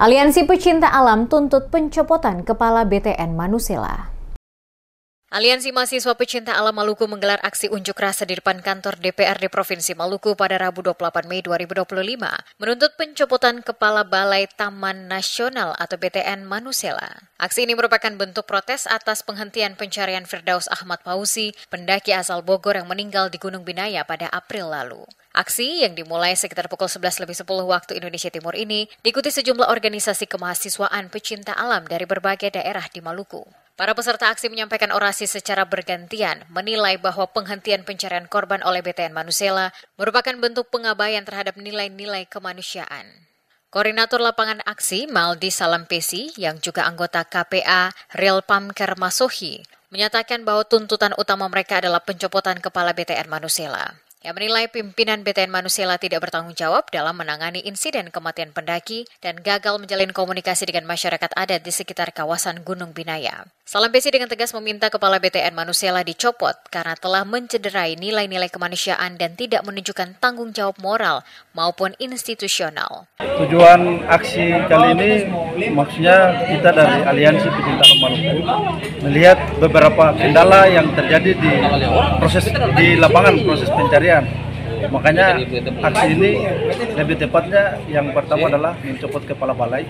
Aliansi Pecinta Alam tuntut pencopotan Kepala BTN Manusela. Aliansi Mahasiswa Pecinta Alam Maluku menggelar aksi unjuk rasa di depan kantor DPRD Provinsi Maluku pada Rabu 28 Mei 2025, menuntut pencopotan Kepala Balai Taman Nasional atau BTN Manusela. Aksi ini merupakan bentuk protes atas penghentian pencarian Firdaus Ahmad Fauzi, pendaki asal Bogor yang meninggal di Gunung Binaya pada April lalu. Aksi yang dimulai sekitar pukul 11.10 waktu Indonesia Timur ini diikuti sejumlah organisasi kemahasiswaan pecinta alam dari berbagai daerah di Maluku. Para peserta aksi menyampaikan orasi secara bergantian, menilai bahwa penghentian pencarian korban oleh BTN Manusela merupakan bentuk pengabaian terhadap nilai-nilai kemanusiaan. Koordinator lapangan aksi Maldi Salampesi yang juga anggota KPA Real Pamker Masohi menyatakan bahwa tuntutan utama mereka adalah pencopotan Kepala BTN Manusela. Yang menilai pimpinan BTN Manusela tidak bertanggung jawab dalam menangani insiden kematian pendaki dan gagal menjalin komunikasi dengan masyarakat adat di sekitar kawasan Gunung Binaya. Salampesi dengan tegas meminta Kepala BTN Manusela dicopot karena telah mencederai nilai-nilai kemanusiaan dan tidak menunjukkan tanggung jawab moral maupun institusional. Tujuan aksi kali ini maksudnya kita dari Aliansi Pecinta Alam Maluku melihat beberapa kendala yang terjadi di lapangan proses pencarian. Makanya aksi ini lebih tepatnya yang pertama adalah mencopot kepala balai,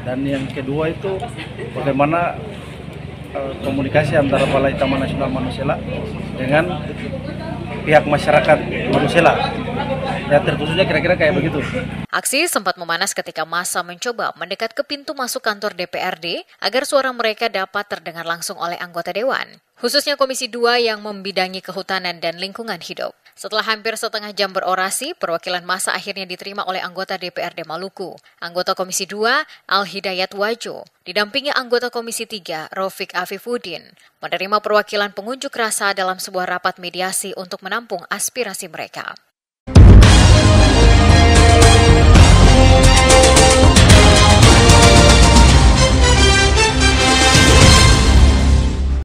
dan yang kedua itu bagaimana komunikasi antara Balai Taman Nasional Manusela dengan pihak masyarakat Manusela. Ya, terkhususnya kira-kira kayak begitu. Aksi sempat memanas ketika massa mencoba mendekat ke pintu masuk kantor DPRD agar suara mereka dapat terdengar langsung oleh anggota dewan, khususnya Komisi 2 yang membidangi kehutanan dan lingkungan hidup. Setelah hampir setengah jam berorasi, perwakilan massa akhirnya diterima oleh anggota DPRD Maluku. Anggota Komisi 2, Al-Hidayat Wajo, didampingi anggota Komisi 3, Rofik Afifuddin, menerima perwakilan pengunjuk rasa dalam sebuah rapat mediasi untuk menampung aspirasi mereka.